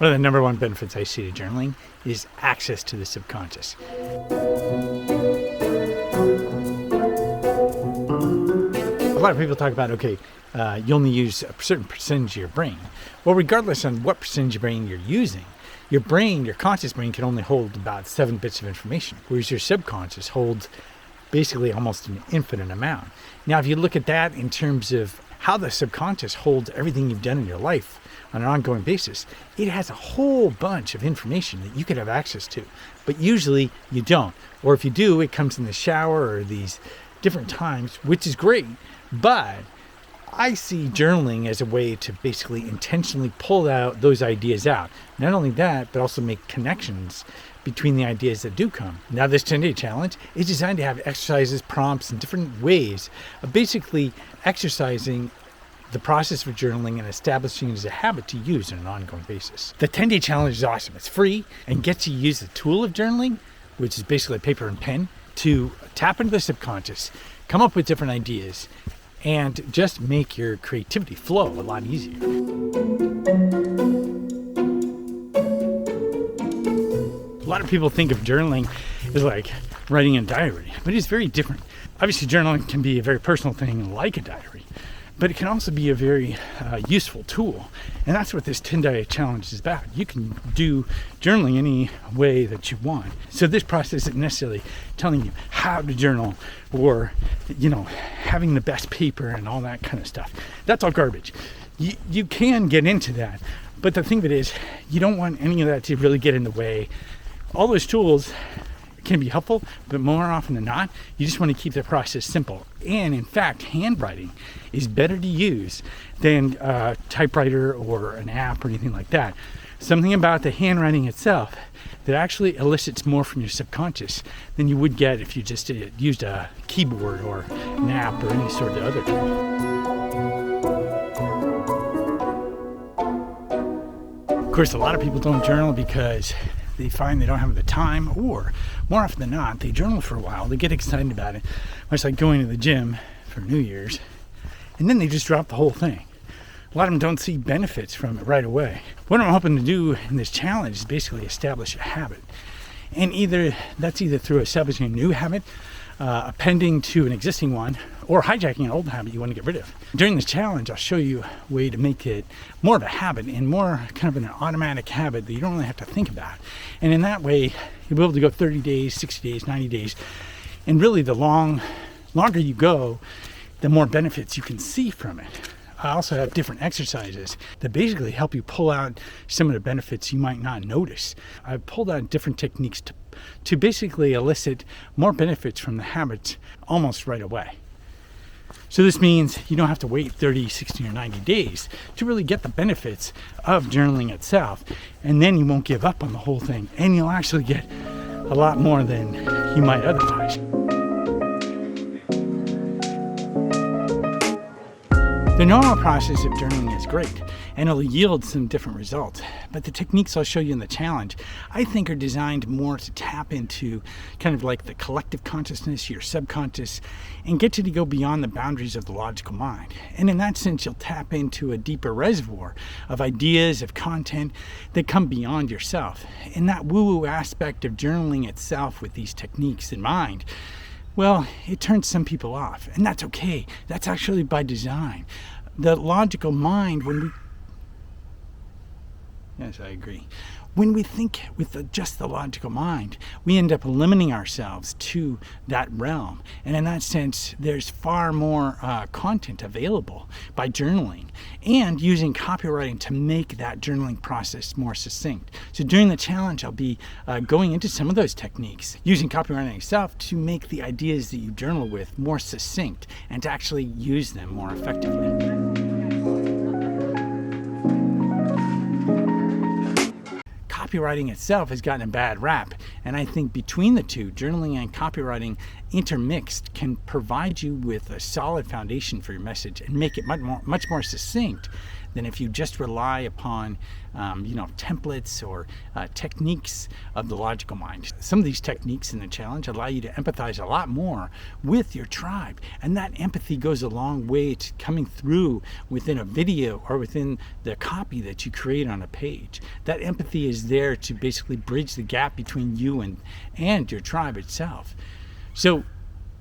One of the number one benefits I see to journaling is access to the subconscious. A lot of people talk about, you only use a certain percentage of your brain. Well, regardless on what percentage of brain you're using, your brain, your conscious brain, can only hold about 7 bits of information, whereas your subconscious holds basically almost an infinite amount. Now, if you look at that in terms of how the subconscious holds everything you've done in your life on an ongoing basis, it has a whole bunch of information that you could have access to, but usually you don't. Or if you do, it comes in the shower or these different times, which is great, but I see journaling as a way to basically intentionally pull out those ideas out. Not only that, but also make connections between the ideas that do come. Now, this 10-day challenge is designed to have exercises, prompts, and different ways of basically exercising the process of journaling and establishing it as a habit to use on an ongoing basis. The 10-day challenge is awesome. It's free and gets you to use the tool of journaling, which is basically paper and pen, to tap into the subconscious, come up with different ideas, and just make your creativity flow a lot easier. A lot of people think of journaling as like writing a diary, but it's very different. Obviously, journaling can be a very personal thing like a diary, but it can also be a very useful tool. And that's what this 10-day challenge is about. You can do journaling any way that you want. So this process isn't necessarily telling you how to journal or, having the best paper and all that kind of stuff. That's all garbage. You can get into that. But the thing of it is, you don't want any of that to really get in the way. All those tools can be helpful, but more often than not, you just want to keep the process simple. And in fact, handwriting is better to use than a typewriter or an app or anything like that. Something about the handwriting itself that actually elicits more from your subconscious than you would get if you just used a keyboard or an app or any sort of other tool. Of course, a lot of people don't journal because they find they don't have the time, or more often than not, they journal for a while, they get excited about it, much like going to the gym for New Year's, and then they just drop the whole thing. A lot of them don't see benefits from it right away. What I'm hoping to do in this challenge is basically establish a habit. And that's either through establishing a new habit, appending to an existing one, or hijacking an old habit you want to get rid of. During this challenge, I'll show you a way to make it more of a habit and more kind of an automatic habit that you don't really have to think about. And in that way, you'll be able to go 30 days, 60 days, 90 days. And really, the longer you go, the more benefits you can see from it. I also have different exercises that basically help you pull out some of the benefits you might not notice. I've pulled out different techniques to basically elicit more benefits from the habits almost right away. So this means you don't have to wait 30, 60, or 90 days to really get the benefits of journaling itself. And then you won't give up on the whole thing, and you'll actually get a lot more than you might otherwise. The normal process of journaling is great, and it'll yield some different results. But the techniques I'll show you in the challenge, I think, are designed more to tap into kind of like the collective consciousness, your subconscious, and get you to go beyond the boundaries of the logical mind. And in that sense, you'll tap into a deeper reservoir of ideas, of content that come beyond yourself. And that woo-woo aspect of journaling itself with these techniques in mind, well, it turns some people off, and that's okay. That's actually by design. The logical mind, yes, I agree. When we think with just the logical mind, we end up limiting ourselves to that realm. And in that sense, there's far more content available by journaling and using copywriting to make that journaling process more succinct. So during the challenge, I'll be going into some of those techniques, using copywriting itself to make the ideas that you journal with more succinct and to actually use them more effectively. Copywriting itself has gotten a bad rap, and I think between the two, journaling and copywriting intermixed can provide you with a solid foundation for your message and make it much more succinct than if you just rely upon templates or techniques of the logical mind. Some of these techniques in the challenge allow you to empathize a lot more with your tribe, and that empathy goes a long way to coming through within a video or within the copy that you create on a page. That empathy is there to basically bridge the gap between you and your tribe itself. So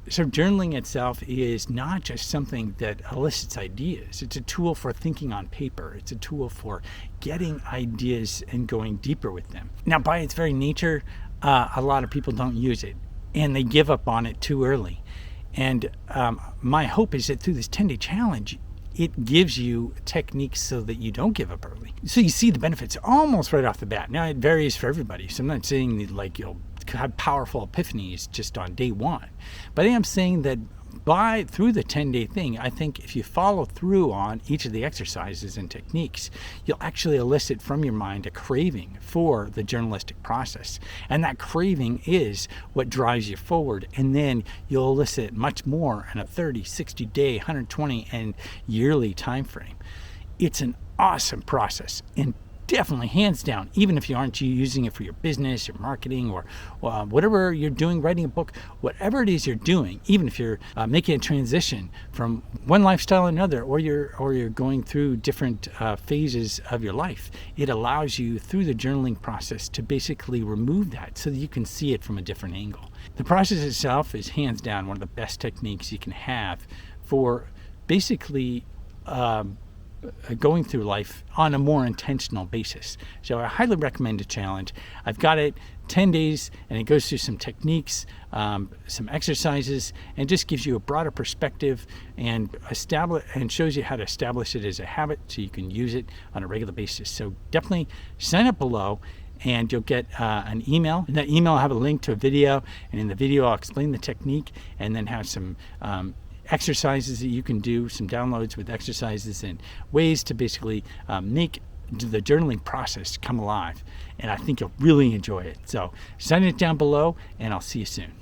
journaling itself is not just something that elicits ideas. It's a tool for thinking on paper. It's a tool for getting ideas and going deeper with them. Now, by its very nature, a lot of people don't use it, and they give up on it too early. And my hope is that through this 10-day challenge, it gives you techniques so that you don't give up early. So you see the benefits almost right off the bat. Now, it varies for everybody. So I'm not saying that you'll have powerful epiphanies just on day one, but I am saying that through the 10-day thing, I think if you follow through on each of the exercises and techniques, you'll actually elicit from your mind a craving for the journalistic process, and that craving is what drives you forward, and then you'll elicit much more in a 30, 60 day, 120 and yearly time frame. It's an awesome process, and definitely, hands down, even if you aren't using it for your business, your marketing, or whatever you're doing, writing a book, whatever it is you're doing, even if you're making a transition from one lifestyle to another, or you're going through different phases of your life, it allows you through the journaling process to basically remove that so that you can see it from a different angle. The process itself is hands down one of the best techniques you can have for basically going through life on a more intentional basis. So I highly recommend the challenge. I've got it 10 days, and it goes through some techniques, some exercises, and just gives you a broader perspective and shows you how to establish it as a habit so you can use it on a regular basis. So definitely sign up below, and you'll get an email. In that email, I'll have a link to a video, and in the video, I'll explain the technique and then have some exercises that you can do, some downloads with exercises and ways to basically make the journaling process come alive. And I think you'll really enjoy it. So sign it down below, and I'll see you soon.